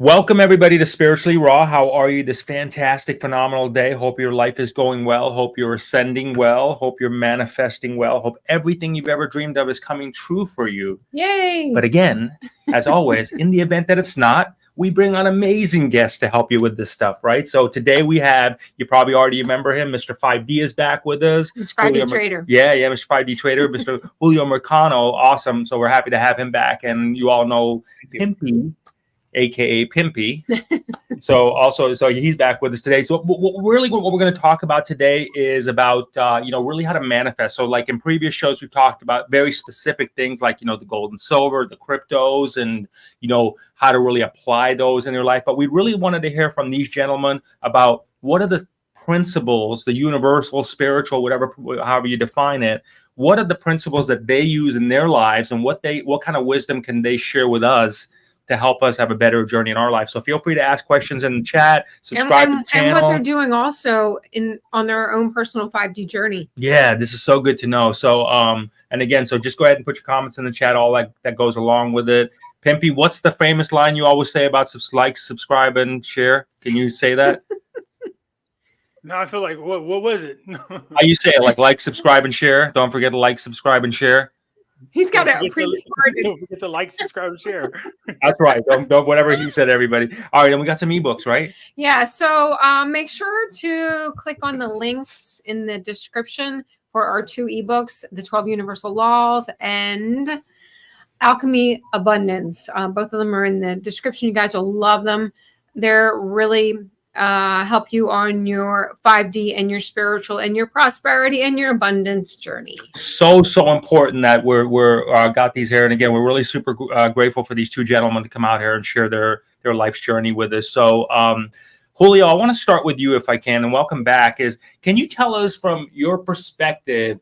Welcome, everybody, to Spiritually Raw. How are you this fantastic, phenomenal day? Hope your life is going well. Hope you're ascending well. Hope you're manifesting well. Hope everything you've ever dreamed of is coming true for you. Yay! But again, as always, in the event that it's not, we bring on amazing guests to help you with this stuff, right? So today we have, you probably already remember him, Mr. 5D is back with us. Mr. 5D Trader. Yeah, Mr. 5D Trader, Mr. Julio Mercano. Awesome. So we're happy to have him back. And you all know Pimpy, aka Pimpy. So he's back with us today. So what we're going to talk about today is about really how to manifest. So like in previous shows, we've talked about very specific things like the gold and silver, the cryptos, and how to really apply those in your life. But we really wanted to hear from these gentlemen about what are the principles, the universal, spiritual, however you define it. What are the principles that they use in their lives, and what kind of wisdom can they share with us to help us have a better journey in our life? So feel free to ask questions in the chat, subscribe to the channel. And what they're doing also on their own personal 5D journey. Yeah, this is so good to know. So, and again, so just go ahead and put your comments in the chat, all that goes along with it. Pimpy, what's the famous line you always say about like, subscribe, and share? Can you say that? No, I feel like, what was it? How you say it? Like, subscribe, and share? Don't forget to like, subscribe, and share. He's got a pre-recorded. Don't forget to like, subscribe, and share. That's right. Don't whatever he said, everybody. All right, and we got some ebooks, right? Yeah. So make sure to click on the links in the description for our 2 ebooks: the 12 Universal Laws and Alchemy Abundance. Both of them are in the description. You guys will love them. They're really help you on your 5D and your spiritual and your prosperity and your abundance journey. So important that we're got these here. And again, we're really super grateful for these 2 gentlemen to come out here and share their life's journey with us. So Julio, I want to start with you if I can, and welcome back. Can you tell us from your perspective,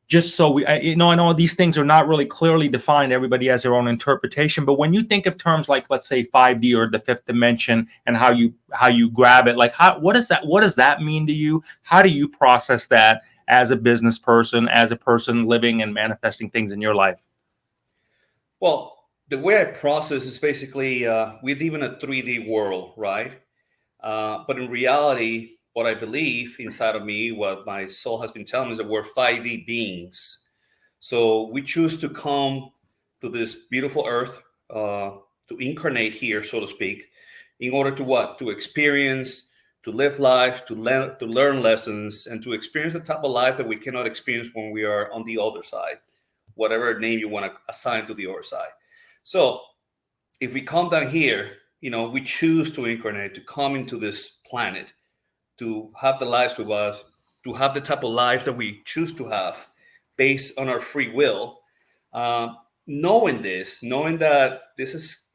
just so I know these things are not really clearly defined. Everybody has their own interpretation. But when you think of terms like, let's say, 5D or the 5th dimension, and how you grab it, like what does that mean to you? How do you process that as a business person, as a person living and manifesting things in your life? Well, the way I process is basically we live in a 3D world, right? But in reality, what I believe inside of me, what my soul has been telling me, is that we're 5D beings. So we choose to come to this beautiful earth, to incarnate here, so to speak, in order to what? To experience, to live life, to learn lessons, and to experience the type of life that we cannot experience when we are on the other side, whatever name you want to assign to the other side. So if we come down here, we choose to incarnate, to come into this planet, to have the lives with us, to have the type of life that we choose to have based on our free will, knowing that this is,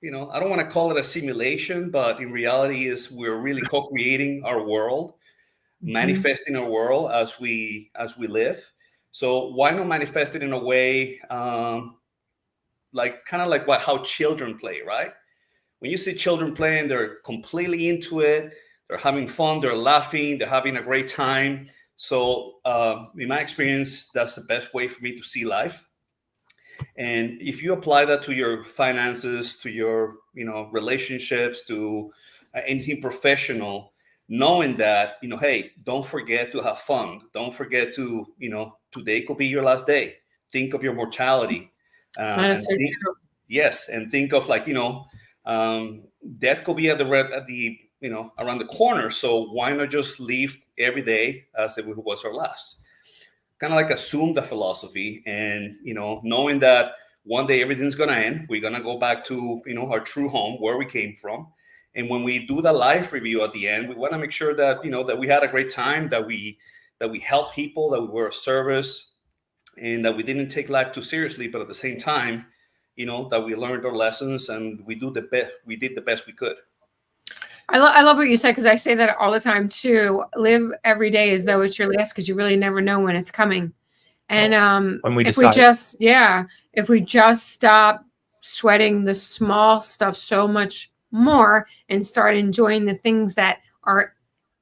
I don't want to call it a simulation, but in reality we're really co-creating our world, manifesting our world as we live. So why not manifest it in a way how children play, right? When you see children playing, they're completely into it. They're having fun, they're laughing, they're having a great time. So in my experience, that's the best way for me to see life. And if you apply that to your finances, to your relationships, to anything professional, knowing that, hey, don't forget to have fun. Don't forget to, today could be your last day. Think of your mortality. Yes, and think of death could be at the around the corner. So why not just live every day as if it was our last? Kind of like assume the philosophy, and knowing that one day everything's gonna end. We're gonna go back to our true home, where we came from. And when we do the life review at the end, we want to make sure that that we had a great time, that we helped people, that we were of service, and that we didn't take life too seriously, but at the same time, that we learned our lessons and we did the best we could. I love what you said, because I say that all the time too. Live every day as though it's your last, because you really never know when it's coming. And if we just stop sweating the small stuff so much more and start enjoying the things that are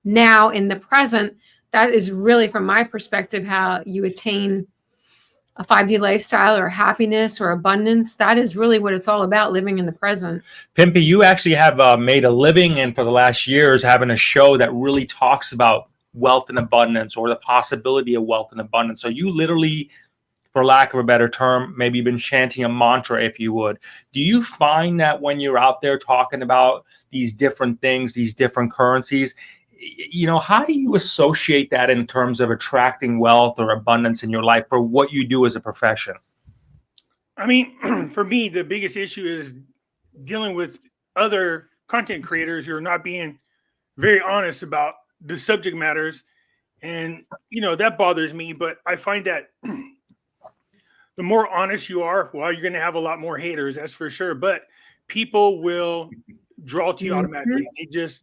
now in the present, that is really, from my perspective, how you attain a 5D lifestyle or happiness or abundance, that is really what it's all about, living in the present. Pimpy, you actually have made a living and for the last years having a show that really talks about wealth and abundance or the possibility of wealth and abundance. So you literally, for lack of a better term, maybe been chanting a mantra, if you would. Do you find that when you're out there talking about these different things, these different currencies, how do you associate that in terms of attracting wealth or abundance in your life for what you do as a profession? I mean, for me, the biggest issue is dealing with other content creators who are not being very honest about the subject matters. And, that bothers me. But I find that the more honest you are, well, you're going to have a lot more haters, that's for sure. But people will draw to you automatically.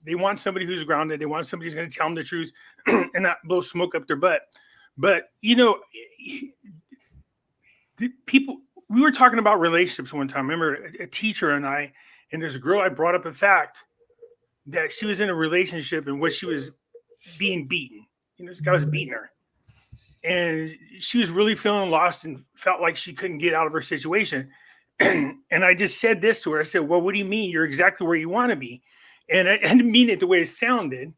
They want somebody who's grounded. They want somebody who's going to tell them the truth and not blow smoke up their butt. But, people, we were talking about relationships one time. Remember a teacher and there's a girl, I brought up a fact that she was in a relationship in which she was being beaten. This guy was beating her. And she was really feeling lost and felt like she couldn't get out of her situation. And I just said this to her. I said, well, what do you mean? You're exactly where you want to be. And I didn't mean it the way it sounded.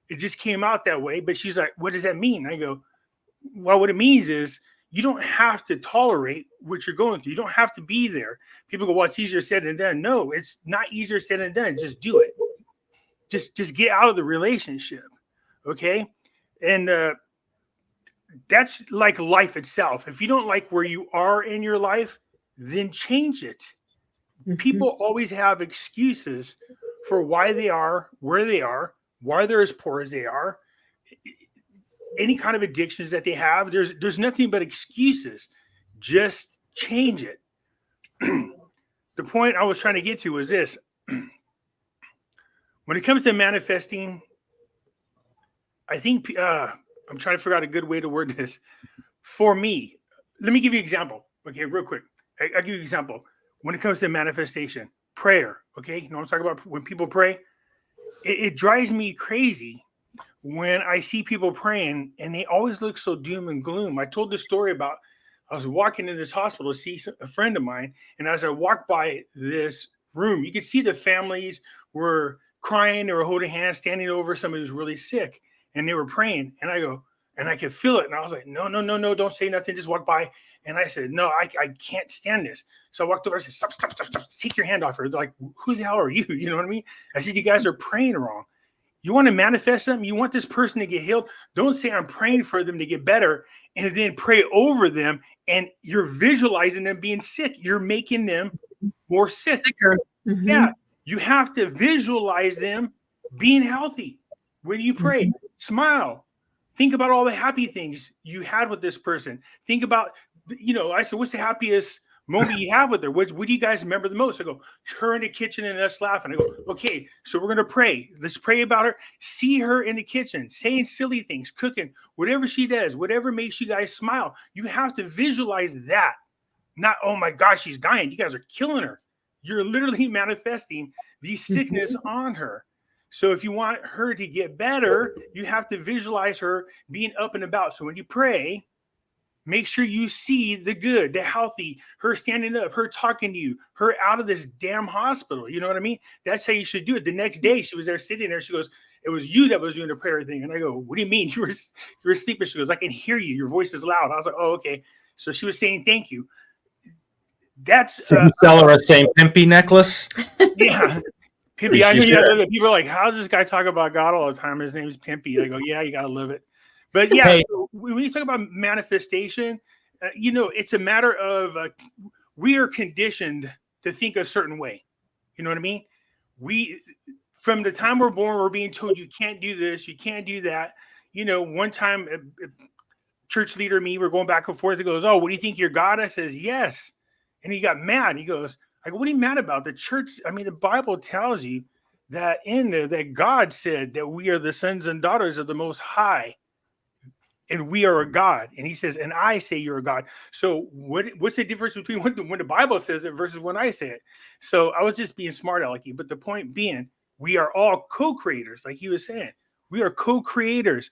It just came out that way. But she's like, what does that mean? I go, well, what it means is you don't have to tolerate what you're going through. You don't have to be there. People go, well, it's easier said than done. No, it's not easier said than done. Just do it. Just get out of the relationship. Okay. And that's like life itself. If you don't like where you are in your life, then change it. People always have excuses for why they are where they are, why they're as poor as they are, any kind of addictions that they have. There's nothing but excuses. Just change it. The point I was trying to get to was this. When it comes to manifesting, I think I'm trying to figure out a good way to word this. For me, let me give you an example. Okay, real quick. I'll give you an example. When it comes to manifestation, prayer, okay? You know what I'm talking about? When people pray, it drives me crazy when I see people praying and they always look so doom and gloom. I told this story about I was walking in this hospital to see a friend of mine, and as I walked by this room, you could see the families were crying, they were holding hands, standing over somebody who's really sick, and they were praying. And I go, and I could feel it. And I was like, no, don't say nothing. Just walk by. And I said, no, I can't stand this. So I walked over. I said, stop. Take your hand off her. They're like, who the hell are you? You know what I mean? I said, you guys are praying wrong. You want to manifest something? You want this person to get healed? Don't say I'm praying for them to get better and then pray over them. And you're visualizing them being sick. You're making them more sick. Sicker. Mm-hmm. Yeah. You have to visualize them being healthy. When you pray, smile. Think about all the happy things you had with this person. Think about, I said, what's the happiest moment you have with her? What do you guys remember the most? I go, her in the kitchen and us laughing. I go, okay, so we're going to pray. Let's pray about her. See her in the kitchen, saying silly things, cooking, whatever she does, whatever makes you guys smile. You have to visualize that. Not, oh my gosh, she's dying. You guys are killing her. You're literally manifesting the sickness on her. So if you want her to get better, you have to visualize her being up and about. So when you pray, make sure you see the good, the healthy, her standing up, her talking to you, her out of this damn hospital. You know what I mean? That's how you should do it. The next day she was there sitting there. She goes, it was you that was doing the prayer thing. And I go, what do you mean? You were sleeping. She goes, I can hear you. Your voice is loud. I was like, oh, okay. So she was saying, thank you. That's Did you sell her a St. Pimpy necklace? Yeah. Pimpy, I know you gotta love it. People are like, how does this guy talk about God all the time? His name is Pimpy. I go, yeah, you gotta love it. But yeah, Hey. When you talk about manifestation, it's a matter of we are conditioned to think a certain way. You know what I mean? From the time we're born, we're being told you can't do this, you can't do that. One time a church leader and me were going back and forth. He goes, oh, what do you think you're God? I says, yes. And he got mad. He goes, I go, what are you mad about? The Bible tells you that in there that God said that we are the sons and daughters of the Most High, and we are a God. And he says, and I say you're a God. So what's the difference between when the Bible says it versus when I say it? So I was just being smart alecky. But the point being, we are all co-creators, like he was saying. We are co-creators.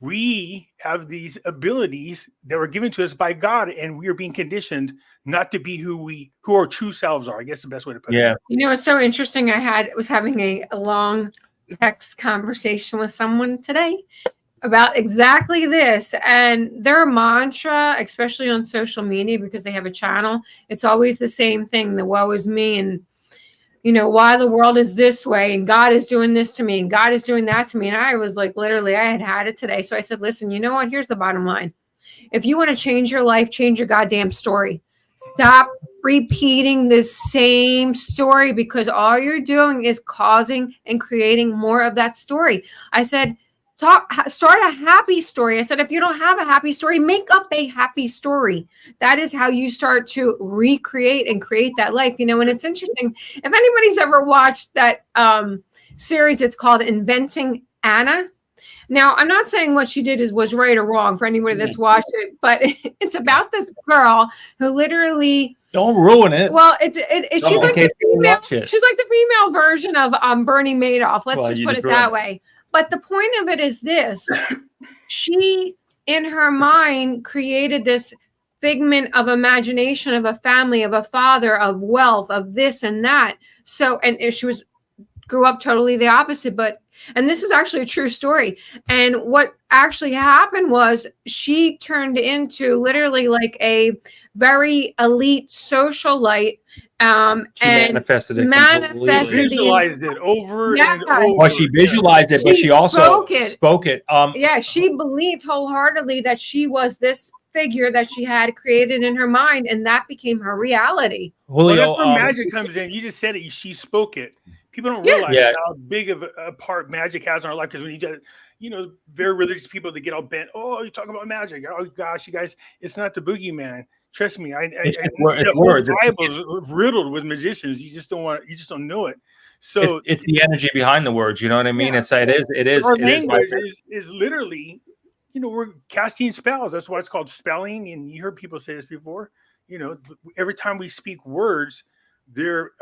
we have these abilities that were given to us by God, and we are being conditioned not to be who our true selves are. I guess the best way to put it. Yeah. You know, it's so interesting. I was having a long text conversation with someone today about exactly this, and their mantra, especially on social media, because they have a channel, it's always the same thing: the woe is me, and you know, why the world is this way, and God is doing this to me, and God is doing that to me. And I was like, literally, I had it today. So I said, listen, you know what? Here's the bottom line. If you want to change your life, change your goddamn story. Stop repeating the same story, because all you're doing is causing and creating more of that story. I said, start a happy story. I said, if you don't have a happy story, make up a happy story. That is how you start to recreate and create that life. You know, and it's interesting. If anybody's ever watched that series, it's called Inventing Anna. Now, I'm not saying what she did was right or wrong for anybody that's watched it, but it's about this girl who literally. Don't ruin it. Well, she's like the female version of Bernie Madoff. Let's just put it that way. But the point of it is this: she, in her mind, created this figment of imagination of a family, of a father, of wealth, of this and that. So, and she grew up totally the opposite, and this is actually a true story. And what actually happened was she turned into literally like a very elite socialite. She manifested it. Visualized it over and over. Well, she visualized it, but she also spoke it. She believed wholeheartedly that she was this figure that she had created in her mind, and that became her reality. Julio, well, that's where magic comes in. You just said it. She spoke it. People don't realize how big of a part magic has in our life, because when you get, very religious people that get all bent. Oh, you talk about magic. Oh gosh, you guys, it's not the boogeyman. Trust me, the whole Bible is riddled with magicians. You just don't know it. So it's the energy behind the words. You know what I mean? Yeah. It is. Our language is literally, we're casting spells. That's why it's called spelling. And you heard people say this before. Every time we speak words,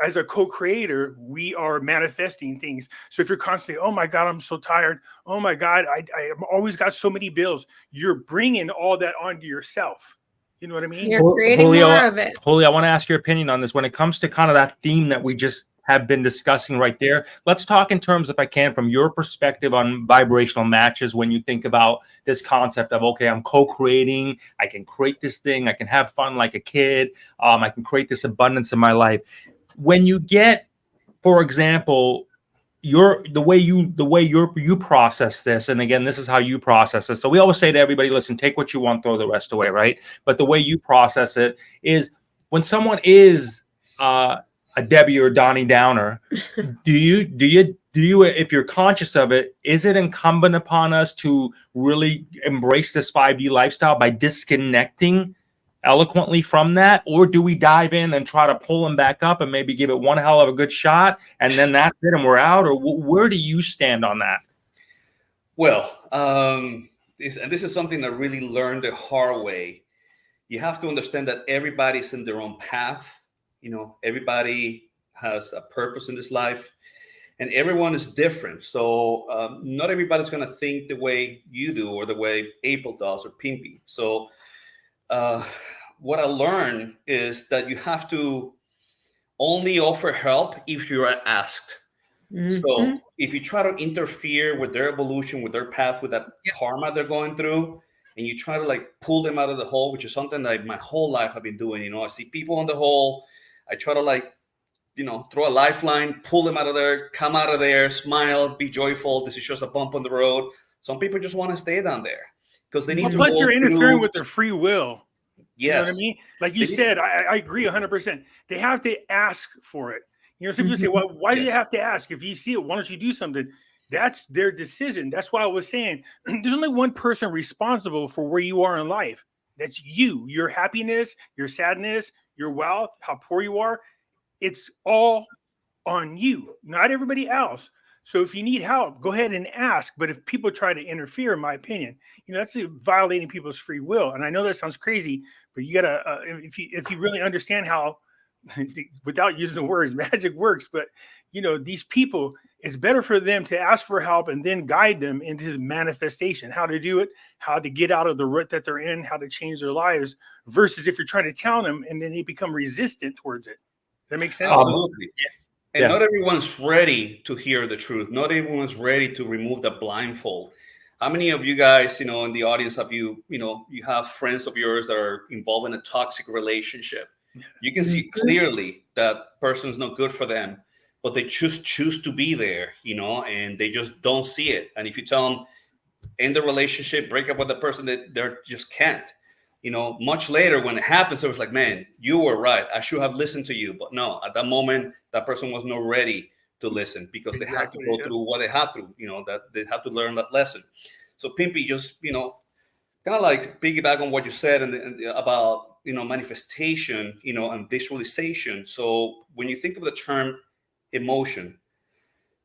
as a co-creator, we are manifesting things. So if you're constantly, oh my God, I'm so tired. Oh my God, I always got so many bills. You're bringing all that onto yourself. You know what I mean? You're creating more of it. Julio, I want to ask your opinion on this. When it comes to kind of that theme that we just have been discussing right there, let's talk in terms, if I can, from your perspective on vibrational matches. When you think about this concept of, okay, I'm co-creating, I can create this thing, I can have fun like a kid, I can create this abundance in my life. When you get, for example, the way you process this, and again, this is how you process this. So we always say to everybody, listen, take what you want, throw the rest away, right? But the way you process it is, when someone is a Debbie or Donnie Downer, do you, if you're conscious of it, is it incumbent upon us to really embrace this 5D lifestyle by disconnecting eloquently from that? Or do we dive in and try to pull them back up and maybe give it one hell of a good shot, and then that's it and we're out? Or where do you stand on that? Well, this is something I really learned the hard way. You have to understand that everybody's in their own path. Everybody has a purpose in this life, and everyone is different. So not everybody's going to think the way you do, or the way April does, or Pimpy. So what I learned is that you have to only offer help if you are asked. Mm-hmm. So if you try to interfere with their evolution, with their path, with that karma they're going through, and you try to pull them out of the hole, which is something that my whole life I've been doing. I see people in the hole, I try to throw a lifeline, pull them out of there, come out of there, smile, be joyful. This is just a bump on the road. Some people just want to stay down there because they need to. Plus, you're interfering with their free will. Yes. You know what I mean? Like you said, I agree 100%. They have to ask for it. Some people say, well, why do you have to ask? If you see it, why don't you do something? That's their decision. That's why I was saying there's only one person responsible for where you are in life. That's you. Your happiness, your sadness, your wealth, how poor you are. It's all on you, not everybody else. So if you need help, go ahead and ask. But if people try to interfere, in my opinion, that's violating people's free will. And I know that sounds crazy, but you gotta if you really understand how without using the words, magic works, but these people, it's better for them to ask for help and then guide them into the manifestation, how to do it, how to get out of the rut that they're in, how to change their lives, versus if you're trying to tell them and then they become resistant towards it. That makes sense? Absolutely. And Yeah. not everyone's ready to hear the truth. Not everyone's ready to remove the blindfold. How many of you guys, in the audience, have you have friends of yours that are involved in a toxic relationship? You can see clearly that person's not good for them, but they just choose to be there, and they just don't see it. And if you tell them, end the relationship, break up with the person, that they just can't. Much later when it happens, it was like, man, you were right. I should have listened to you. But no, at that moment, that person was not ready to listen because they had to go through what they had to, that they had to learn that lesson. So Pimpy, just, kind of like piggyback on what you said and about, manifestation, and visualization. So when you think of the term emotion,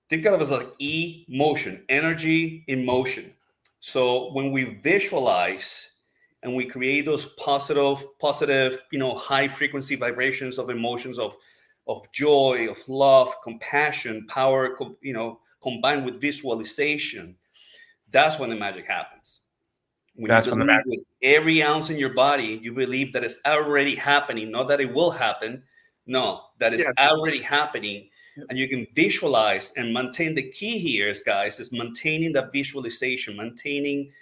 think of it as like emotion, energy in motion. So when we visualize and we create those positive, high frequency vibrations of emotions of joy, of love, compassion, power, combined with visualization, that's when the magic happens. When That's you when the believe magic. with every ounce in your body, you believe that it's already happening, not that it will happen. No, that is already happening. And you can visualize and maintain. The key here is, guys, is maintaining that visualization, maintaining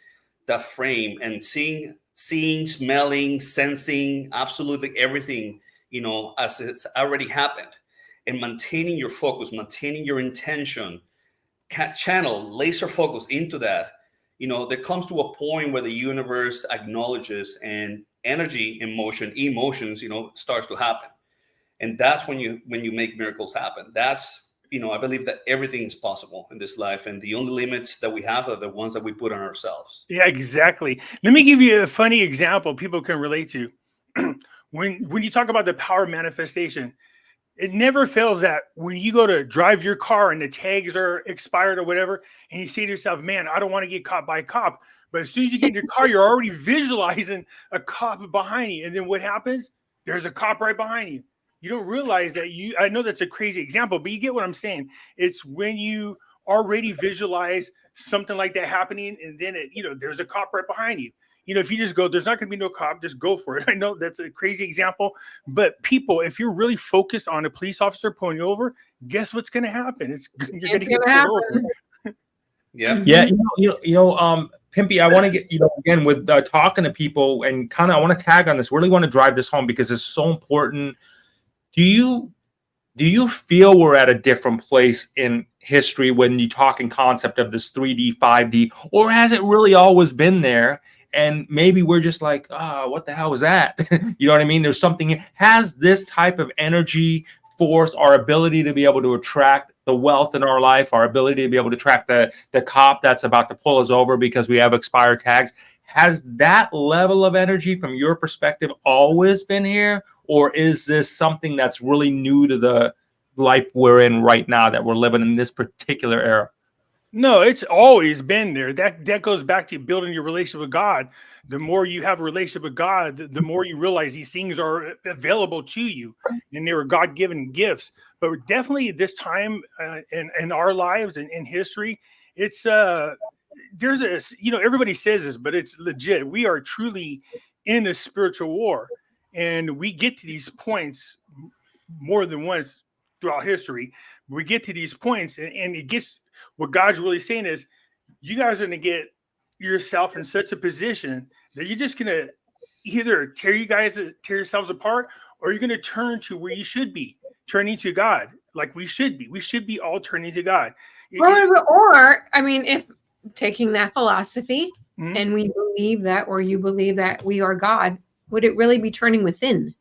that frame, and seeing, smelling, sensing, absolutely everything, as it's already happened, and maintaining your focus, maintaining your intention, channel laser focus into that. There comes to a point where the universe acknowledges and energy, emotions, starts to happen. And that's when you make miracles happen. That's, I believe that everything is possible in this life. And the only limits that we have are the ones that we put on ourselves. Yeah, exactly. Let me give you a funny example people can relate to. When you talk about the power of manifestation, it never fails that when you go to drive your car and the tags are expired or whatever, and you say to yourself, man, I don't want to get caught by a cop. But as soon as you get in your car, you're already visualizing a cop behind you. And then what happens? There's a cop right behind you. You don't realize that I know that's a crazy example, but you get what I'm saying. It's when you already visualize something like that happening, and then there's a cop right behind you. If you just go, there's not going to be no cop, just go for it. I know that's a crazy example, but people, if you're really focused on a police officer pulling you over, guess what's going to happen? You're going to get pulled over. Yeah. Pimpy, I want to get, again, with talking to people and kind of, I want to tag on this, really want to drive this home because it's so important. Do you feel we're at a different place in history when you talk in concept of this 3D, 5D, or has it really always been there? And maybe we're just like, what the hell was that? You know what I mean? There's something. Has this type of energy, force, our ability to be able to attract the wealth in our life, our ability to be able to track the cop that's about to pull us over because we have expired tags, has that level of energy from your perspective always been here? Or is this something that's really new to the life we're in right now, that we're living in this particular era? No, it's always been there. That goes back to building your relationship with God. The more you have a relationship with God, the more you realize these things are available to you, and they were God-given gifts. But definitely at this time in our lives and in history, it's there's a everybody says this, but it's legit. We are truly in a spiritual war, and we get to these points more than once throughout history. We get to these points, and it gets. What God's really saying is, you guys are going to get yourself in such a position that you're just going to either tear yourselves apart, or you're going to turn to where you should be, turning to God, like we should be. We should be all turning to God. Or I mean, if taking that philosophy, and we believe that, or you believe that we are God, would it really be turning within?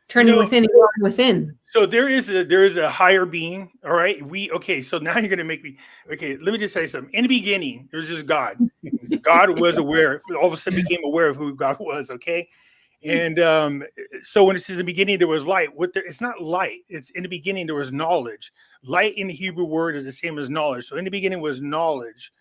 Turning within and going within. So there is a higher being. All right. So now you're gonna make me let me just say something. In the beginning, there was just God. God was aware, all of a sudden became aware of who God was, okay? And so when it says in the beginning there was light, it's not light, it's in the beginning there was knowledge. Light in the Hebrew word is the same as knowledge. So in the beginning was knowledge.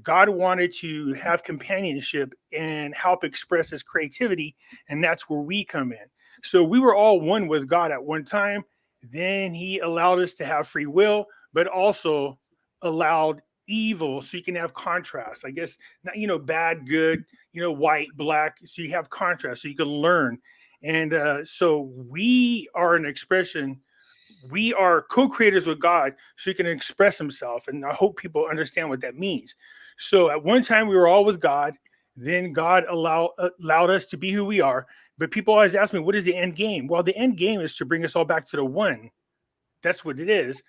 God wanted to have companionship and help express his creativity, and that's where we come in. So we were all one with God at one time. Then he allowed us to have free will, but also allowed evil so you can have contrast. I guess, not, bad, good, white, black. So you have contrast so you can learn. And so we are an expression. We are co-creators with God so he can express himself. And I hope people understand what that means. So at one time we were all with God. Then God allowed us to be who we are. But people always ask me, what is the end game? Well, the end game is to bring us all back to the one. That's what it is.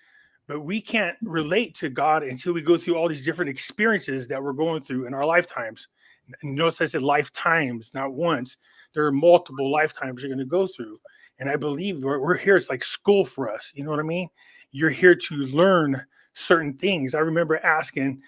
But we can't relate to God until we go through all these different experiences that we're going through in our lifetimes. And notice I said lifetimes, not once. There are multiple lifetimes you're going to go through. And I believe we're here. It's like school for us. You know what I mean? You're here to learn certain things. I remember asking,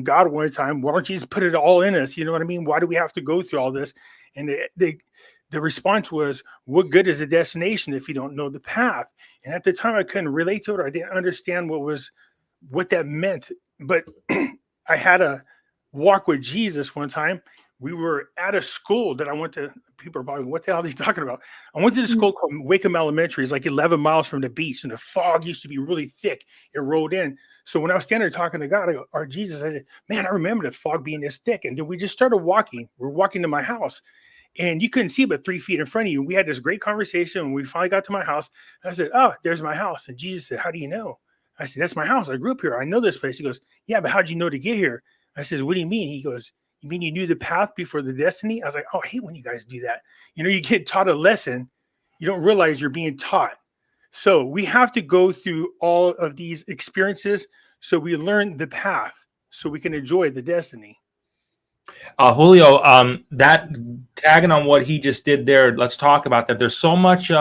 God one time, why don't you just put it all in us? You know what I mean? Why do we have to go through all this? And the response was, what good is a destination if you don't know the path? And at the time I couldn't relate to it. I didn't understand what that meant. But I had a walk with Jesus one time. We were at a school that I went to. People are probably, what the hell are they talking about? I went to the school called Wickham Elementary. It's like 11 miles from the beach, and the fog used to be really thick. It rolled in. So when I was standing there talking to God, or Jesus, I said, man, I remember the fog being this thick. And then we just started walking. We're walking to my house, and you couldn't see but 3 feet in front of you. We had this great conversation. When we finally got to my house, I said, oh, there's my house. And Jesus said, how do you know? I said, that's my house. I grew up here. I know this place. He goes, yeah, but how'd you know to get here? I said, what do you mean? He goes, you mean you knew the path before the destiny? I was like, oh, I hate when you guys do that. You get taught a lesson. You don't realize you're being taught. So we have to go through all of these experiences so we learn the path so we can enjoy the destiny. Julio, that tagging on what he just did there, let's talk about that. There's so much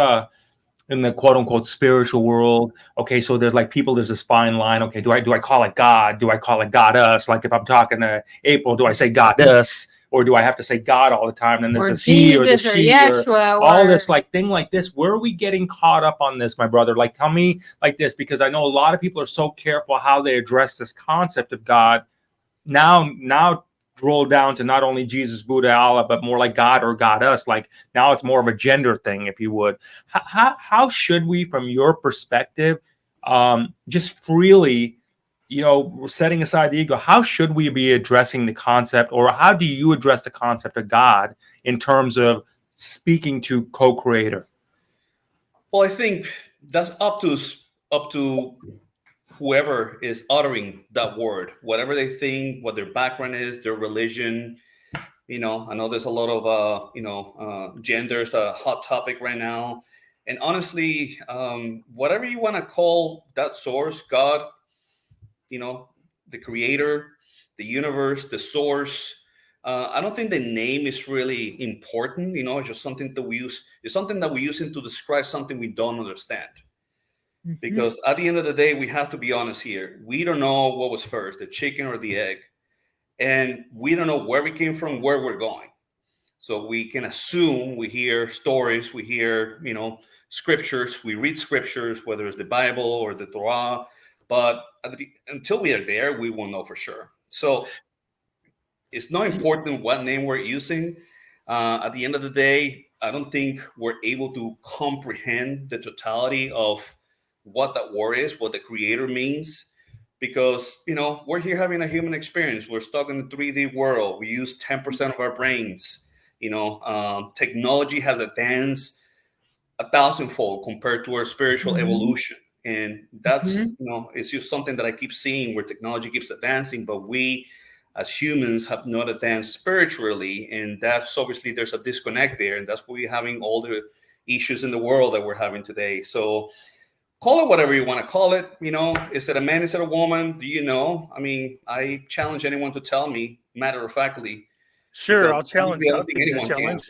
in the quote unquote spiritual world. Okay, so there's this fine line. Okay, do I call it God? Do I call it God us? Like if I'm talking to April, do I say God us? Or do I have to say God all the time? And there's this he or the she or all this thing like this. Where are we getting caught up on this, my brother? Like, tell me like this, because I know a lot of people are so careful how they address this concept of God. Now roll down to not only Jesus, Buddha, Allah, but more like God or God us. Like now it's more of a gender thing, if you would. How should we, from your perspective, just freely, setting aside the ego, how should we be addressing the concept, or how do you address the concept of God in terms of speaking to co-creator? Well, I think that's up to whoever is uttering that word, whatever they think, what their background is, their religion. I know there's a lot of gender is a hot topic right now, and honestly, whatever you want to call that source, God, the creator, the universe, the source. I don't think the name is really important. It's just something that we use. It's something that we use to describe something we don't understand. Mm-hmm. Because at the end of the day, we have to be honest here. We don't know what was first, the chicken or the egg. And we don't know where we came from, where we're going. So we can assume, we hear stories, we hear, scriptures, we read scriptures, whether it's the Bible or the Torah. But until we are there, we won't know for sure. So it's not important what name we're using. At the end of the day, I don't think we're able to comprehend the totality of what that word is, what the creator means. Because, we're here having a human experience. We're stuck in the 3D world. We use 10% of our brains. Technology has advanced 1,000-fold compared to our spiritual evolution. And that's, it's just something that I keep seeing where technology keeps advancing, but we as humans have not advanced spiritually. And that's obviously there's a disconnect there. And that's why we're having all the issues in the world that we're having today. So call it whatever you want to call it. Is it a man? Is it a woman? Do you know? I mean, I challenge anyone to tell me, matter of factly. Sure, I'll challenge. I don't think anyone can.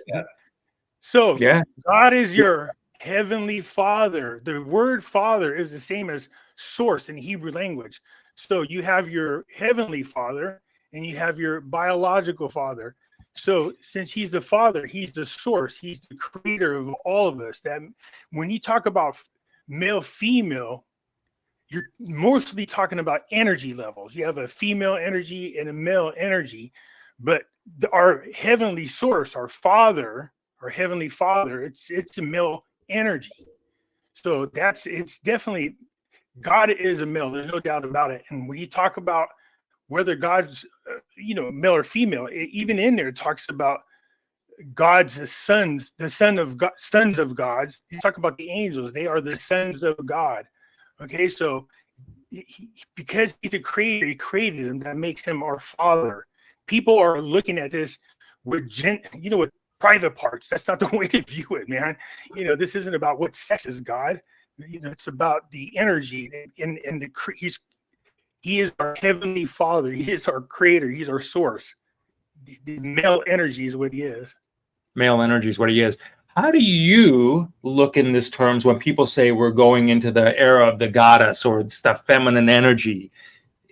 So yeah. God is your heavenly father. The word father is the same as source in Hebrew language. So you have your heavenly father and you have your biological father. So since he's the father, he's the source, he's the creator of all of us. That when you talk about male, female, you're mostly talking about energy levels. You have a female energy and a male energy, but our heavenly source, our father, our Heavenly Father. It's a male energy. So it's definitely, God is a male. There's no doubt about it. And when you talk about whether God's, male or female, even in there it talks about God's sons, the son of God, sons of gods. You talk about the angels; they are the sons of God. Okay, so because he's a creator, he created him. That makes him our father. People are looking at this with with private parts. That's not the way to view it, man. This isn't about what sex is God. It's about the energy and he is our Heavenly Father. He is our creator. He's our source. The male energy is what he is. Male energy is what he is. How do you look in this terms when people say we're going into the era of the goddess or the feminine energy?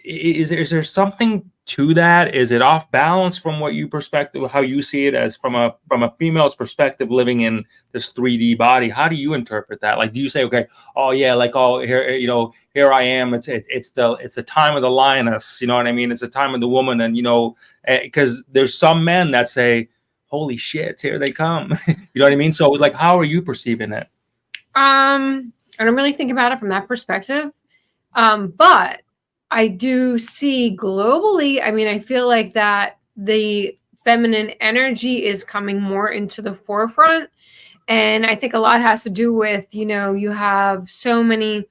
Is there something to that? Is it off balance from what you perspective, how you see it as from a female's perspective living in this 3D body? How do you interpret that? Like, do you say, okay, oh yeah, like, oh here, here I am. It's the time of the lioness. You know what I mean? It's the time of the woman, and because there's some men that say, holy shit, here they come. You know what I mean? So like, how are you perceiving it? I don't really think about it from that perspective. But I do see globally, I feel like that the feminine energy is coming more into the forefront. And I think a lot has to do with, you have so many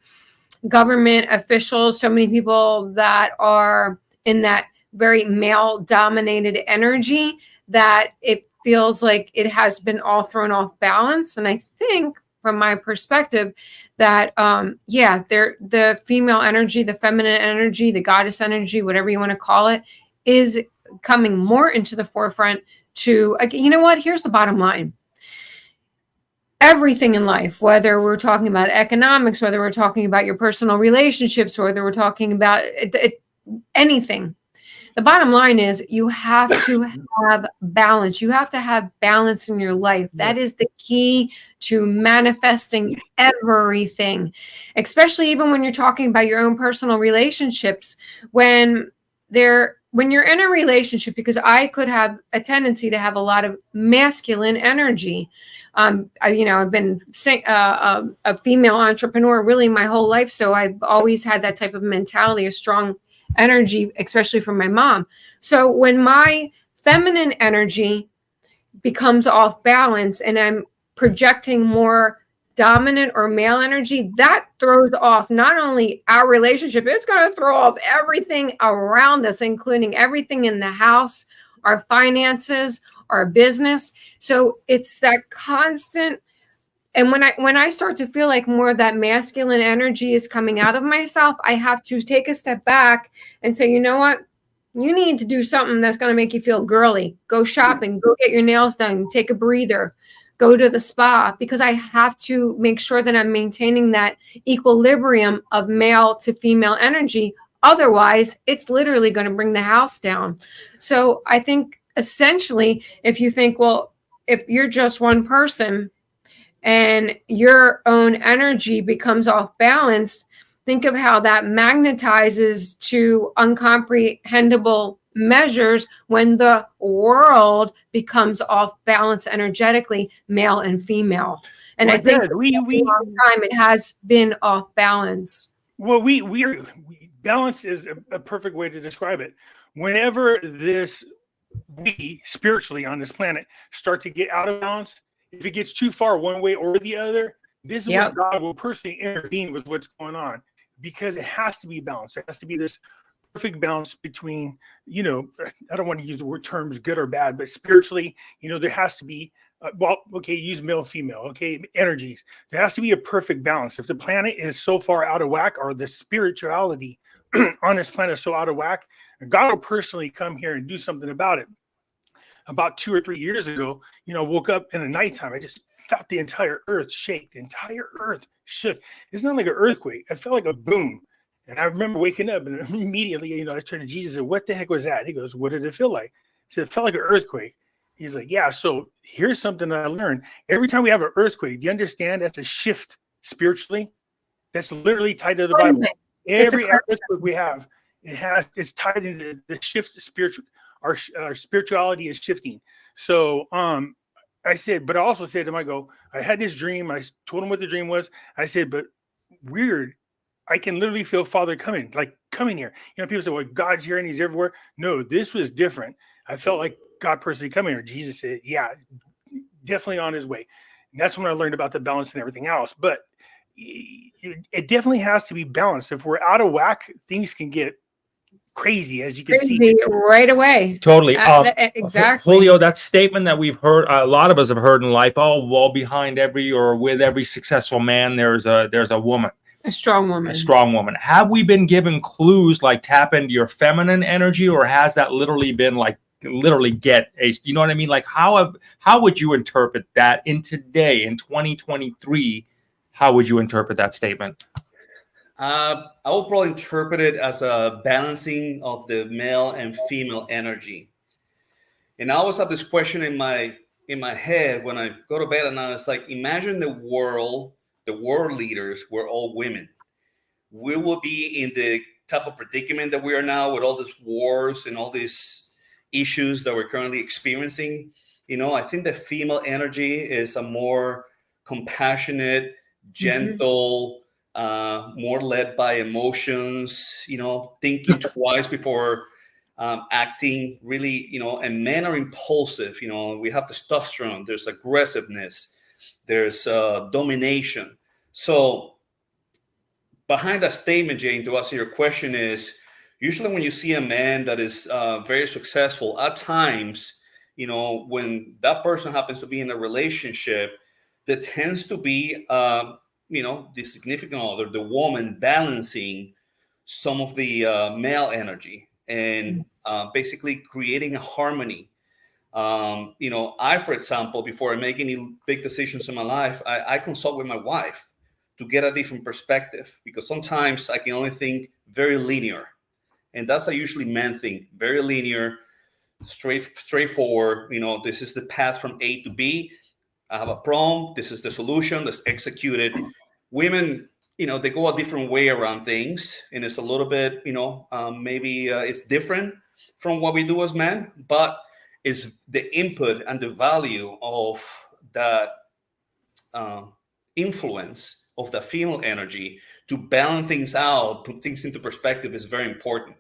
government officials, so many people that are in that very male dominated energy that it feels like it has been all thrown off balance. And I think from my perspective that, the female energy, the feminine energy, the goddess energy, whatever you want to call it, is coming more into the forefront to, you know what, here's the bottom line. Everything in life, whether we're talking about economics, whether we're talking about your personal relationships, whether we're talking about anything, the bottom line is you have to have balance. You have to have balance in your life. That is the key to manifesting everything, especially even when you're talking about your own personal relationships. When you're in a relationship, because I could have a tendency to have a lot of masculine energy. I've been a female entrepreneur really my whole life. So I've always had that type of mentality, a strong energy, especially from my mom. So when my feminine energy becomes off balance and I'm projecting more dominant or male energy, that throws off not only our relationship, it's going to throw off everything around us, including everything in the house, our finances, our business. So it's that constant. And when I start to feel like more of that masculine energy is coming out of myself, I have to take a step back and say, you know what? You need to do something that's going to make you feel girly. Go shopping, go get your nails done, take a breather, go to the spa, because I have to make sure that I'm maintaining that equilibrium of male to female energy. Otherwise, it's literally going to bring the house down. So I think essentially, if you think, well, if you're just one person, and your own energy becomes off balance, think of how that magnetizes to uncomprehendable measures when the world becomes off balance energetically, male and female. And I think for a long time it has been off balance. Well, balance is a perfect way to describe it. Whenever we spiritually on this planet start to get out of balance, if it gets too far one way or the other, this is when God will personally intervene with what's going on, because it has to be balanced. There has to be this perfect balance between, I don't want to use the word terms good or bad, but spiritually, there has to be, use male, female, energies. There has to be a perfect balance. If the planet is so far out of whack, or the spirituality on this planet is so out of whack, God will personally come here and do something about it. About 2 or 3 years ago, woke up in the nighttime. I just felt the entire earth shake. The entire earth shook. It's not like an earthquake. I felt like a boom. And I remember waking up and immediately, I turned to Jesus and said, what the heck was that? He goes, what did it feel like? I said, it felt like an earthquake. He's like, yeah, so here's something that I learned. Every time we have an earthquake, do you understand that's a shift spiritually? That's literally tied to the Bible. Every earthquake we have, it's tied into the shift spiritual. Our spirituality is shifting. So I said, but I also said to him, I go, I had this dream. I told him what the dream was. I said, but weird. I can literally feel Father coming, like coming here. You know, people say, well, God's here and he's everywhere. No, this was different. I felt like God personally coming here. Jesus said, yeah, definitely on his way. And that's when I learned about the balance and everything else. But it definitely has to be balanced. If we're out of whack, things can get crazy, as you can see. Crazy right away. Totally. Exactly. Julio, that statement that we've heard, a lot of us have heard in life, oh, well, behind every or with every successful man, there's a woman. A strong woman. A strong woman. Have we been given clues like tap into your feminine energy, or has that literally been like literally get a, you know what I mean? Like how would you interpret that in today, in 2023? How would you interpret that statement? I will probably interpret it as a balancing of the male and female energy. And I always have this question in my head when I go to bed, and I was like, imagine the world leaders were all women. We will be in the type of predicament that we are now with all these wars and all these issues that we're currently experiencing. You know, I think the female energy is a more compassionate, gentle, more led by emotions, you know, thinking twice before acting, really, you know. And men are impulsive, you know, we have testosterone, there's aggressiveness, there's domination. So behind that statement, Jane, to answer your question, is usually when you see a man that is very successful, at times, you know, when that person happens to be in a relationship, there tends to be you know, the significant other, the woman, balancing some of the male energy and basically creating a harmony. You know, I, for example, before I make any big decisions in my life, I consult with my wife to get a different perspective, because sometimes I can only think very linear. And that's a usually man thing, very linear, straightforward. You know, this is the path from A to B. I have a problem. This is the solution. Let's execute it. Women, you know, they go a different way around things, and it's a little bit, you know, maybe it's different from what we do as men, but it's the input and the value of that influence of the female energy to balance things out, put things into perspective, is very important.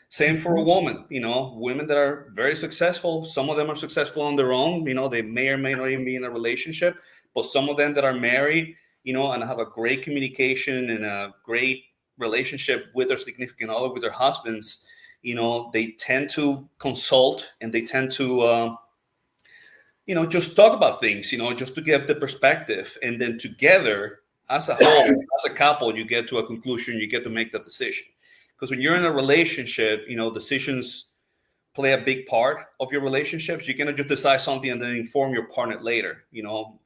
Same for a woman, you know, women that are very successful. Some of them are successful on their own. You know, they may or may not even be in a relationship, but some of them that are married, you know, and have a great communication and a great relationship with their significant other, with their husbands, you know, they tend to consult and they tend to, you know, just talk about things, you know, just to get the perspective. And then together, as a whole, as a couple, you get to a conclusion, you get to make that decision. Because when you're in a relationship, you know, decisions play a big part of your relationships. You cannot just decide something and then inform your partner later. You know,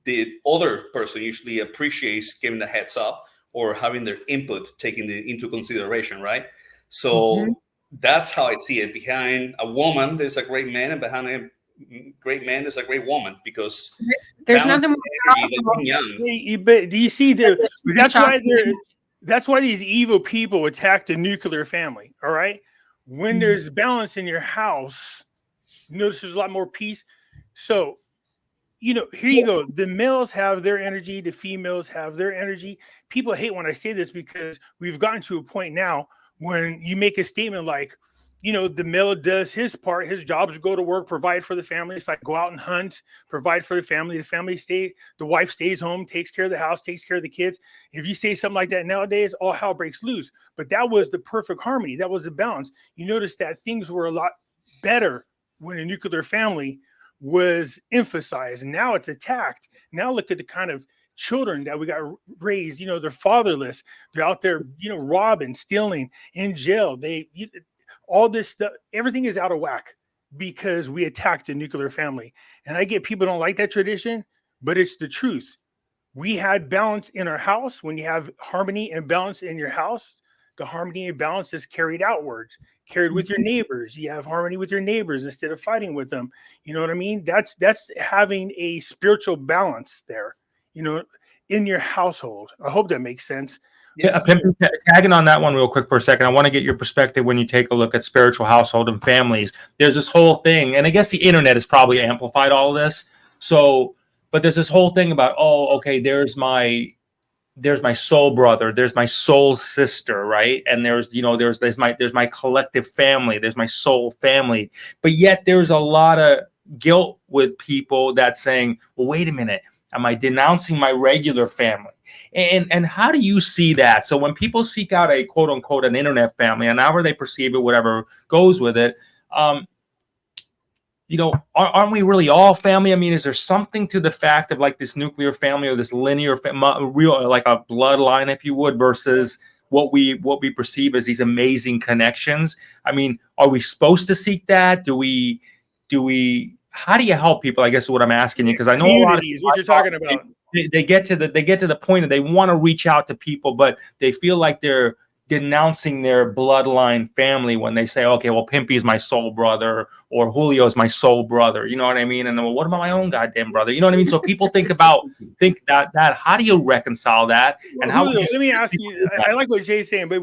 the other person usually appreciates giving the heads up or having their input taken into consideration, right? So that's how I see it. Behind a woman, there's a great man, and behind a great man, there's a great woman, because there's nothing more young. But do you see that's why these evil people attack the nuclear family. All right. When there's balance in your house, notice there's a lot more peace. So, you know, here you go. The males have their energy. The females have their energy. People hate when I say this, because we've gotten to a point now when you make a statement like, you know, the male does his part. His job is to go to work, provide for the family. It's like go out and hunt, provide for the family. The wife stays home, takes care of the house, takes care of the kids. If you say something like that nowadays, all hell breaks loose. But that was the perfect harmony. That was the balance. You notice that things were a lot better when a nuclear family was emphasized. And now it's attacked. Now look at the kind of children that we got raised. You know, they're fatherless. They're out there, you know, robbing, stealing, in jail. All this stuff, everything is out of whack because we attacked the nuclear family. And I get people don't like that tradition, but it's the truth. We had balance in our house. When you have harmony and balance in your house, the harmony and balance is carried outwards, carried with your neighbors. You have harmony with your neighbors instead of fighting with them. You know what I mean? That's having a spiritual balance there, you know, in your household. I hope that makes sense. Yeah, Pimpy, tagging on that one real quick for a second. I want to get your perspective when you take a look at spiritual household and families. There's this whole thing, and I guess the internet has probably amplified all of this. So, but there's this whole thing about, oh, okay, there's my soul brother, there's my soul sister, right? And there's my collective family, there's my soul family. But yet there's a lot of guilt with people that saying, well, wait a minute, am I denouncing my regular family? And how do you see that? So when people seek out a quote unquote an internet family, and however they perceive it, whatever goes with it, aren't we really all family? I mean, is there something to the fact of like this nuclear family or this linear real, like a bloodline, if you would, versus what we perceive as these amazing connections? I mean, are we supposed to seek that? Do we? How do you help people? I guess is what I'm asking you, because I know a lot of is what you're talking about. They get to the point that they want to reach out to people, but they feel like they're denouncing their bloodline family when they say, okay, well, Pimpy is my soul brother, or Julio is my soul brother. You know what I mean? And then, well, what about my own goddamn brother? You know what I mean? So people think that how do you reconcile that? And how Julio, let me ask you, I like what Jay's saying, but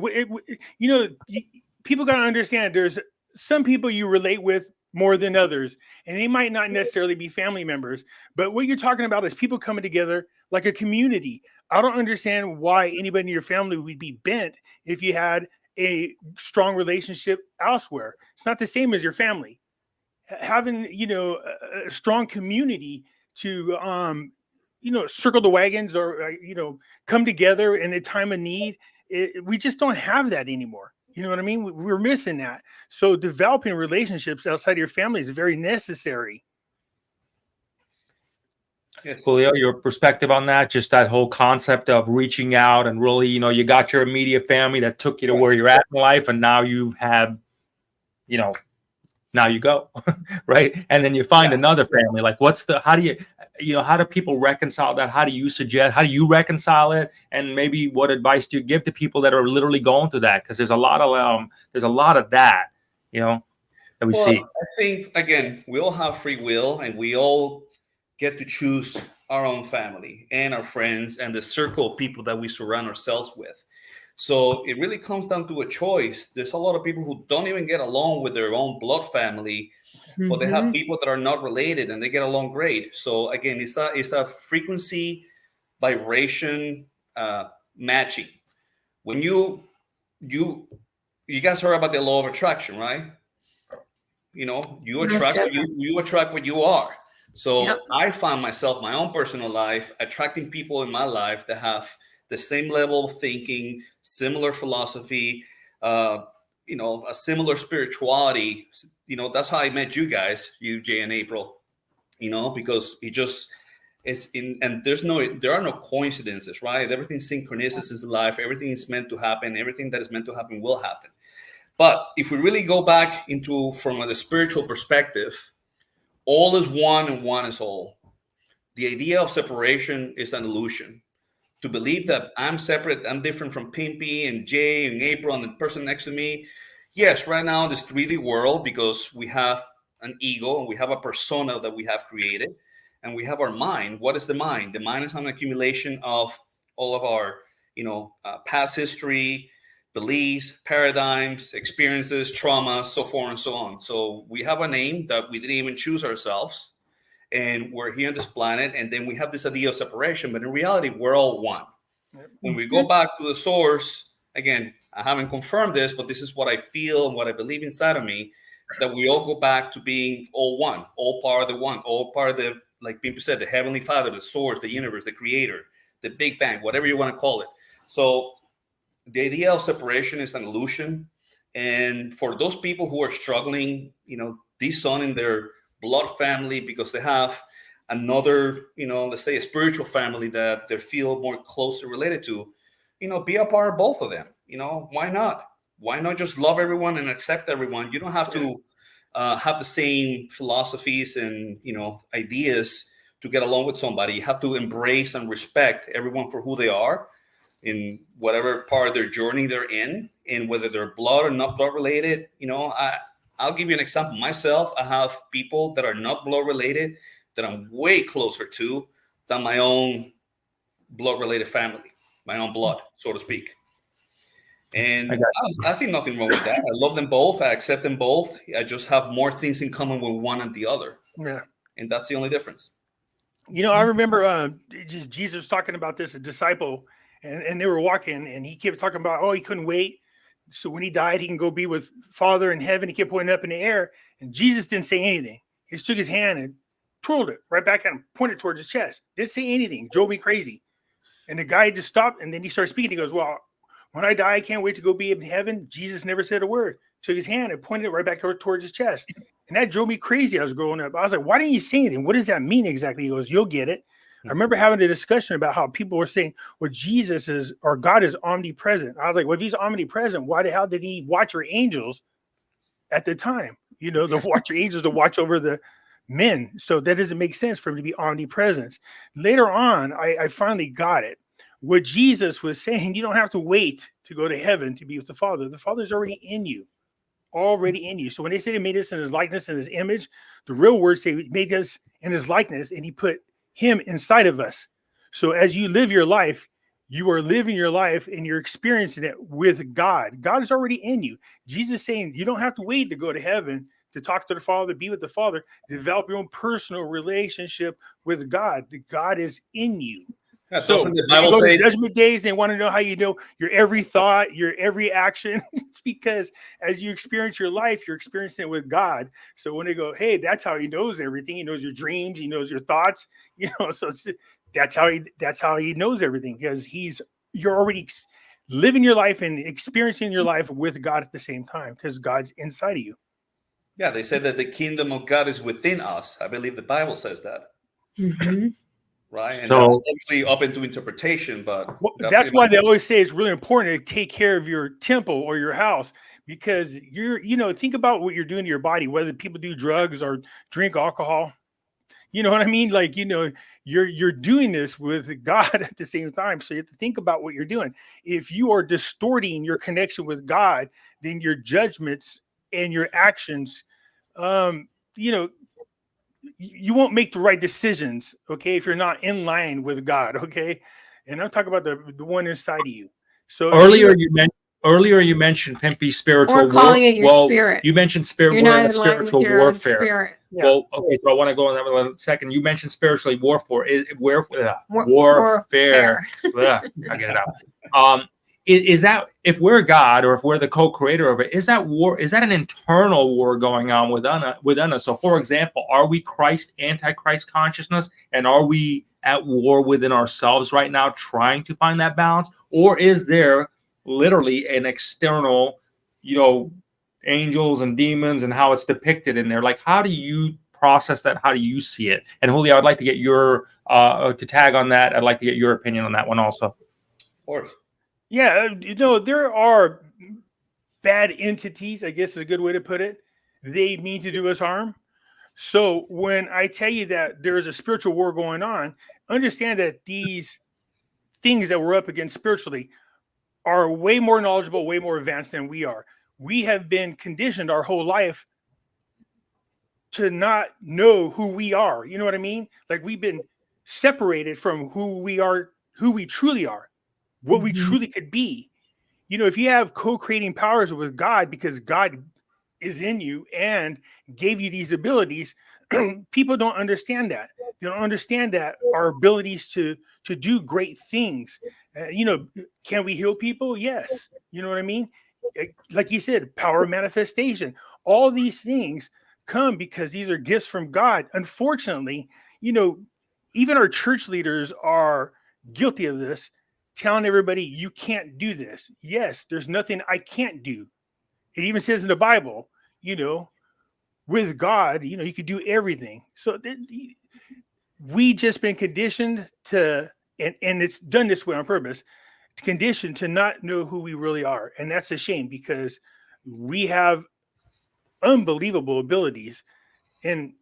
people got to understand there's some people you relate with more than others, and they might not necessarily be family members, but what you're talking about is people coming together like a community. I don't understand why anybody in your family would be bent if you had a strong relationship elsewhere. It's not the same as your family. Having, a strong community to, circle the wagons or, come together in a time of need. We just don't have that anymore. You know what I mean? We're missing that. So developing relationships outside of your family is very necessary. Yes. Julio, your perspective on that, just that whole concept of reaching out and really, you got your immediate family that took you to where you're at in life, and now you have, now you go, right? And then you find another family. Like, how do people reconcile that? How do you reconcile it? And maybe what advice do you give to people that are literally going through that? Because there's a lot of that, that we see. I think, again, we all have free will, and we all get to choose our own family and our friends and the circle of people that we surround ourselves with. So it really comes down to a choice. There's a lot of people who don't even get along with their own blood family, but they have people that are not related and they get along great. So again, it's a frequency vibration matching. When you guys heard about the law of attraction, right? You attract what you are. So I found myself, my own personal life, attracting people in my life that have the same level of thinking, similar philosophy, a similar spirituality. That's how I met you guys, you, Jay, and April. Because there are no coincidences, right? Everything's synchronicities in life. Everything is meant to happen. Everything that is meant to happen will happen. But if we really go back from the spiritual perspective, all is one and one is all. The idea of separation is an illusion. To believe that I'm separate, I'm different from Pimpy and Jay and April and the person next to me. Yes, right now in this 3D world, because we have an ego and we have a persona that we have created, and we have our mind. What is the mind? The mind is an accumulation of all of our, past history, beliefs, paradigms, experiences, trauma, so forth and so on. So we have a name that we didn't even choose ourselves, and we're here on this planet, and then we have this idea of separation, but in reality, we're all one. When we go back to the source, again, I haven't confirmed this, but this is what I feel and what I believe inside of me, that we all go back to being all one, all part of the one, all part of the, like Pimpy said, the Heavenly Father, the source, the universe, the creator, the Big Bang, whatever you want to call it. So the idea of separation is an illusion. And for those people who are struggling, disowning their blood family because they have another, let's say a spiritual family that they feel more closely related to, be a part of both of them. Why not? Why not just love everyone and accept everyone? You don't have to have the same philosophies and, ideas to get along with somebody. You have to embrace and respect everyone for who they are in whatever part of their journey they're in, and whether they're blood or not blood related. I'll give you an example. Myself, I have people that are not blood related that I'm way closer to than my own blood related family, my own blood, so to speak. And I I think nothing wrong with that. I love them both. I accept them both. I just have more things in common with one and the other. Yeah. And that's the only difference. I remember Jesus talking about this, a disciple, and they were walking, and he kept talking about, he couldn't wait. So when he died, he can go be with Father in heaven. He kept pointing up in the air, and Jesus didn't say anything. He just took his hand and twirled it right back at him, pointed towards his chest. Didn't say anything. Drove me crazy. And the guy just stopped, and then he started speaking. He goes, well, when I die, I can't wait to go be in heaven. Jesus never said a word. Took his hand and pointed it right back towards his chest. And that drove me crazy. I was growing up. I was like, why didn't you say anything? What does that mean exactly? He goes, you'll get it. I remember having a discussion about how people were saying, well, Jesus is, or God is omnipresent. I was like, well, if he's omnipresent, why the hell did he watch your angels at the time? The watch your angels to watch over the men. So that doesn't make sense for him to be omnipresent. Later on, I finally got it. What Jesus was saying, you don't have to wait to go to heaven to be with the Father. The Father's already in you. Already in you. So when they say they made us in his likeness and his image, the real words say he made us in his likeness and he put him inside of us. So as you live your life, you are living your life and you're experiencing it with God. God is already in you. Jesus is saying you don't have to wait to go to heaven to talk to the Father, be with the Father, develop your own personal relationship with God. God is in you. So doesn't the Bible say judgment days, they want to know how you know your every thought, your every action. It's because as you experience your life, you're experiencing it with God. So when they go, hey, that's how he knows everything. He knows your dreams. He knows your thoughts. So that's how he knows everything, because you're already living your life and experiencing your life with God at the same time, because God's inside of you. Yeah, they say that the kingdom of God is within us. I believe the Bible says that. Mm-hmm. Right. And So- that's obviously up into interpretation, but that's why they always say it's really important to take care of your temple or your house, because think about what you're doing to your body, whether people do drugs or drink alcohol. You know what I mean? Like, you're doing this with God at the same time. So you have to think about what you're doing. If you are distorting your connection with God, then your judgments and your actions, you won't make the right decisions, okay, if you're not in line with God, okay? And I'm talking about the one inside of you. So earlier you mentioned Pimpy spiritual Or calling it your spirit. You mentioned You're we're not in a in line with spiritual your own warfare. spirit. Yeah. Well, okay, so I want to go on that one second. You mentioned spiritually warfare. Warfare. Warfare. Ugh, I get it out. Is that, if we're God or if we're the co-creator of it, is that war? Is that an internal war going on within us? So, for example, are we Antichrist consciousness, and are we at war within ourselves right now, trying to find that balance, or is there literally an external, angels and demons and how it's depicted in there? Like, how do you process that? How do you see it? And Julio, I'd like to get your to tag on that. I'd like to get your opinion on that one also. Of course. Yeah, there are bad entities, I guess is a good way to put it. They mean to do us harm. So when I tell you that there is a spiritual war going on, understand that these things that we're up against spiritually are way more knowledgeable, way more advanced than we are. We have been conditioned our whole life to not know who we are. You know what I mean? Like, we've been separated from who we are, who we truly are, what we truly could be. If you have co-creating powers with God, because God is in you and gave you these abilities, people don't understand that. They don't understand that our abilities to do great things. Can we heal people? Yes. You know what I mean? Like you said, power manifestation. All these things come because these are gifts from God. Unfortunately, even our church leaders are guilty of this, telling everybody you can't do this. Yes, there's nothing I can't do. It even says in the Bible, with God, you could do everything. So we just been conditioned to, and it's done this way on purpose, conditioned to not know who we really are. And that's a shame, because we have unbelievable abilities, and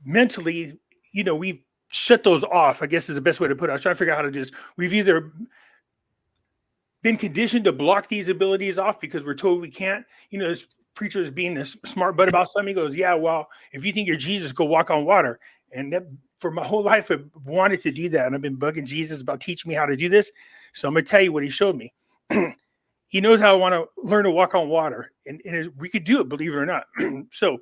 mentally, we've shut those off, I guess is the best way to put it. I was trying to figure out how to do this. We've either been conditioned to block these abilities off because we're told we can't. This preacher is being a smart butt about something. He goes, yeah, well, if you think you're Jesus, go walk on water. And that, for my whole life, I've wanted to do that. And I've been bugging Jesus about teaching me how to do this. So I'm going to tell you what he showed me. he knows how I want to learn to walk on water, and we could do it, believe it or not. So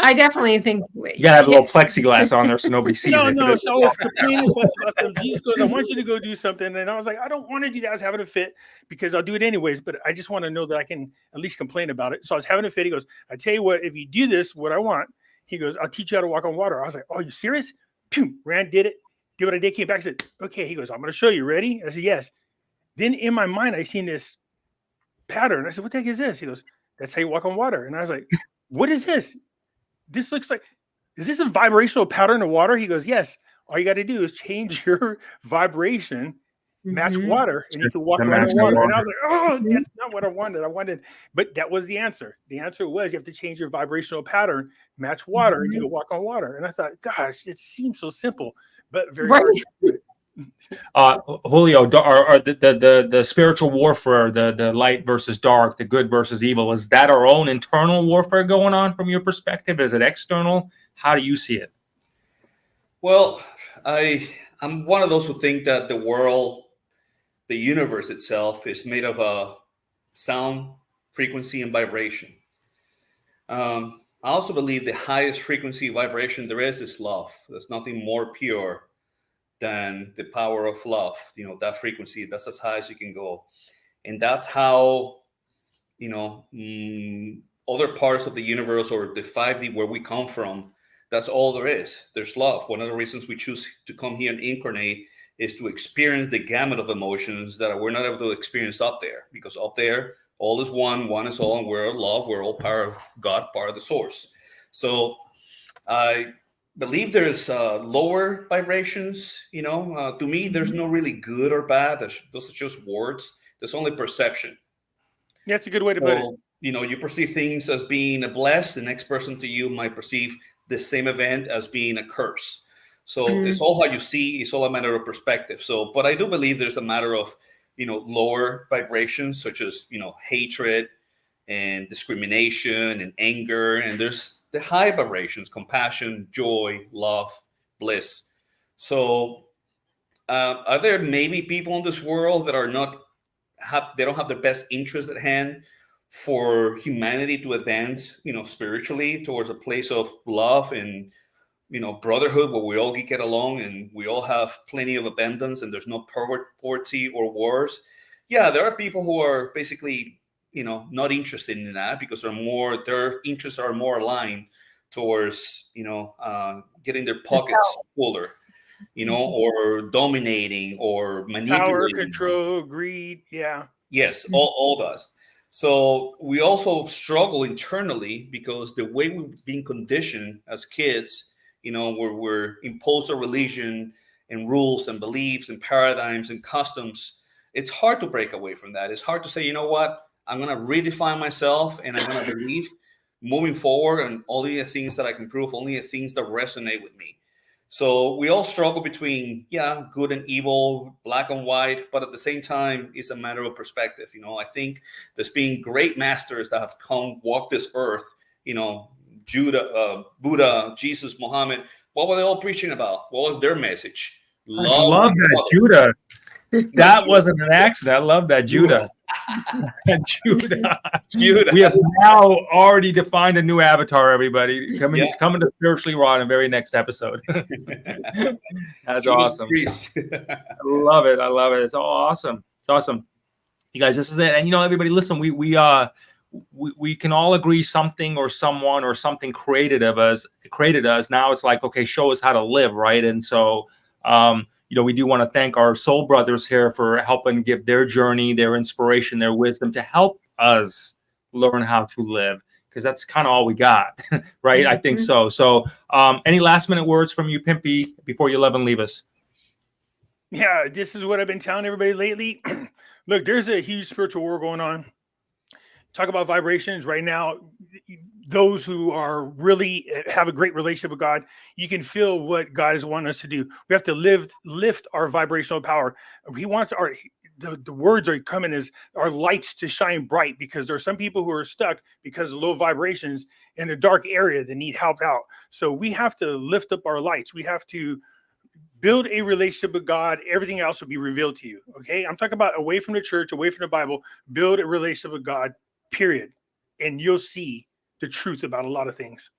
I definitely think You gotta have a little plexiglass on there so nobody sees it. no. So I was complaining to us about them. Jesus goes, I want you to go do something. And I was like, I don't want to do that. I was having a fit because I'll do it anyways, but I just want to know that I can at least complain about it. So I was having a fit. He goes, I tell you what, if you do this, what I want, he goes, I'll teach you how to walk on water. I was like, oh, you serious? Pew, ran, did it. Did what I did, came back, said, okay. He goes, I'm going to show you. Ready? I said, yes. Then in my mind, I seen this pattern. I said, what the heck is this? He goes, that's how you walk on water. And I was like, what is this? This looks like, is this a vibrational pattern of water? He goes, yes. All you got to do is change your vibration, match water, and you can walk around the water. And I was like, oh, that's not what I wanted. But that was the answer. The answer was you have to change your vibrational pattern, match water, and you can walk on water. And I thought, gosh, it seems so simple, but very hard to do it. Julio, are the spiritual warfare, the light versus dark, the good versus evil, is that our own internal warfare going on from your perspective? Is it external? How do you see it? Well, I'm one of those who think that the world, the universe itself, is made of a sound, frequency, and vibration. I also believe the highest frequency vibration there is love. There's nothing more pure than the power of love. That frequency, that's as high as you can go. And that's how, other parts of the universe or the 5D where we come from, that's all there is. There's love. One of the reasons we choose to come here and incarnate is to experience the gamut of emotions that we're not able to experience up there, because up there, all is one is all, and we're love, we're all part of God, part of the source. So I believe there's lower vibrations. To me, there's no really good or bad. Those are just words. There's only perception. Yeah, that's a good way to put it. You perceive things as being a bless. The next person to you might perceive the same event as being a curse. So it's all how you see. It's all a matter of perspective. So, but I do believe there's a matter of, lower vibrations, such as, hatred and discrimination and anger. And there's the high vibrations, compassion, joy, love, bliss. So are there maybe people in this world that they don't have the best interest at hand for humanity to advance, spiritually towards a place of love and, brotherhood, where we all get along and we all have plenty of abundance and there's no poverty or wars? Yeah, there are people who are basically, not interested in that, because their interests are more aligned towards, getting their pockets fuller, or dominating or manipulating. Power, control, greed. Yeah. Yes, all those. So we also struggle internally because the way we've been conditioned as kids, where we're imposed a religion and rules and beliefs and paradigms and customs, it's hard to break away from that. It's hard to say, you know what, I'm going to redefine myself and I'm going to believe moving forward and only the things that I can prove, only the things that resonate with me. So we all struggle between, good and evil, black and white, but at the same time, it's a matter of perspective. I think there's been great masters that have walk this earth, Buddha, Jesus, Muhammad. What were they all preaching about? What was their message? I love that, Judah. That wasn't an accident. I love that, Judah. Judah. We have now already defined a new avatar, everybody. Coming to Spiritually Raw in the very next episode. That's awesome. I love it. It's all awesome. It's awesome. You guys, this is it. And everybody, listen, we can all agree something or someone or something created us. Now it's like, okay, show us how to live, right? And so we do want to thank our soul brothers here for helping give their journey, their inspiration, their wisdom to help us learn how to live, because that's kind of all we got, right? I think so. So any last minute words from you, Pimpy, before you leave us? Yeah, this is what I've been telling everybody lately. Look, there's a huge spiritual war going on. Talk about vibrations right now. Those who are really have a great relationship with God, you can feel what God is wanting us to do. We have to lift our vibrational power. He wants the words are coming as our lights to shine bright, because there are some people who are stuck because of low vibrations in a dark area that need help out. So we have to lift up our lights. We have to build a relationship with God. Everything else will be revealed to you. Okay. I'm talking about away from the church, away from the Bible, build a relationship with God, period. And you'll see the truth about a lot of things.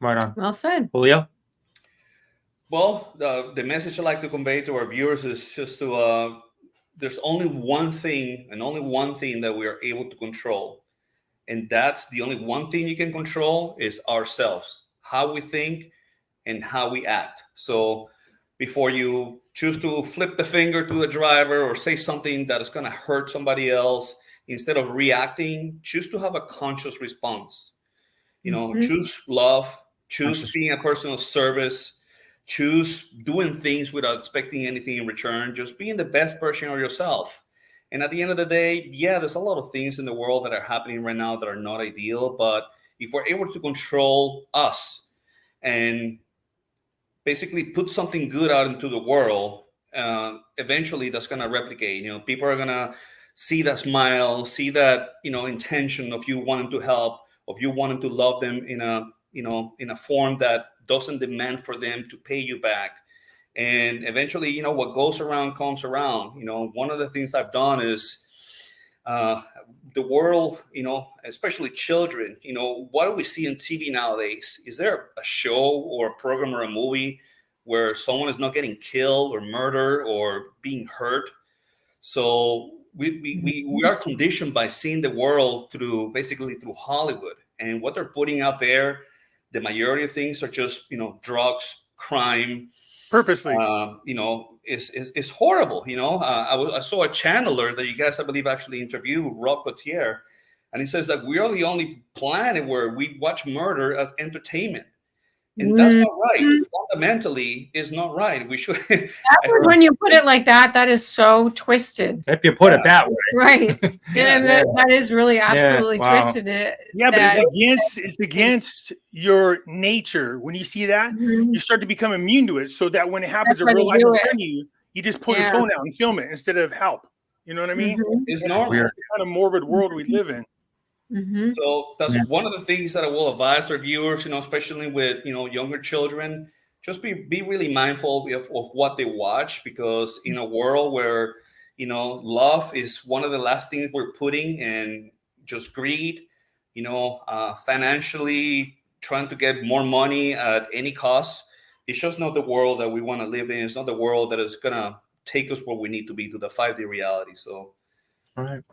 Right on. Well said. Julio? Well, the message I'd like to convey to our viewers is just to there's only one thing and only one thing that we are able to control. And that's the only one thing you can control is ourselves, how we think and how we act. So before you choose to flip the finger to the driver or say something that is going to hurt somebody else, instead of reacting, choose to have a conscious response. Choose love, choose being a person of service, choose doing things without expecting anything in return, just being the best version of yourself. And at the end of the day, yeah, there's a lot of things in the world that are happening right now that are not ideal. But if we're able to control us and basically put something good out into the world, eventually that's going to replicate. People are going to see that smile, see that, intention of you wanting to help, of you wanting to love them in a form that doesn't demand for them to pay you back. And eventually, what goes around comes around. One of the things I've done is the world, especially children, what do we see on TV nowadays? Is there a show or a program or a movie where someone is not getting killed or murdered or being hurt? So we are conditioned by seeing the world through Hollywood, and what they're putting out there. The majority of things are just, drugs, crime, Purposely. Is horrible. I saw a channeler that you guys, I believe, actually interviewed, Rob Cotier, and he says that we are the only planet where we watch murder as entertainment. And that's not right. Fundamentally, it's not right. We should. When you put it like that, that is so twisted. If you put it that way, right? That is really absolutely twisted. But it's against your nature. When you see that, you start to become immune to it. So that when it happens in real life in front of you, you just pull your phone out and film it instead of help. You know what I mean? It's the normal. kind of morbid world we live in. So that's one of the things that I will advise our viewers, especially with, younger children, just be really mindful of what they watch, because in a world where, love is one of the last things we're putting, and just greed, financially trying to get more money at any cost, it's just not the world that we want to live in. It's not the world that is going to take us where we need to be, to the 5D reality. So, all right.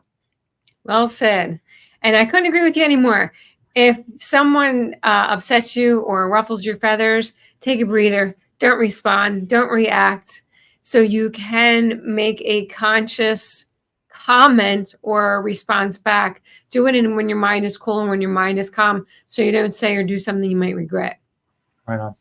Well said. And I couldn't agree with you anymore. If someone upsets you or ruffles your feathers, take a breather. Don't respond. Don't react. So you can make a conscious comment or response back. Do it when your mind is cool and when your mind is calm, so you don't say or do something you might regret. Right on.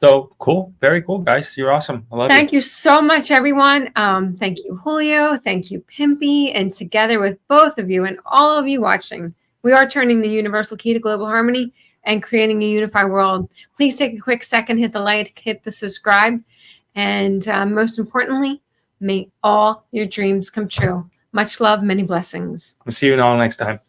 So cool. Very cool, guys. You're awesome. I love you. Thank you so much, everyone. Thank you, Julio. Thank you, Pimpy. And together with both of you and all of you watching, we are turning the universal key to global harmony and creating a unified world. Please take a quick second, hit the like, hit the subscribe. And most importantly, may all your dreams come true. Much love, many blessings. We'll see you all next time.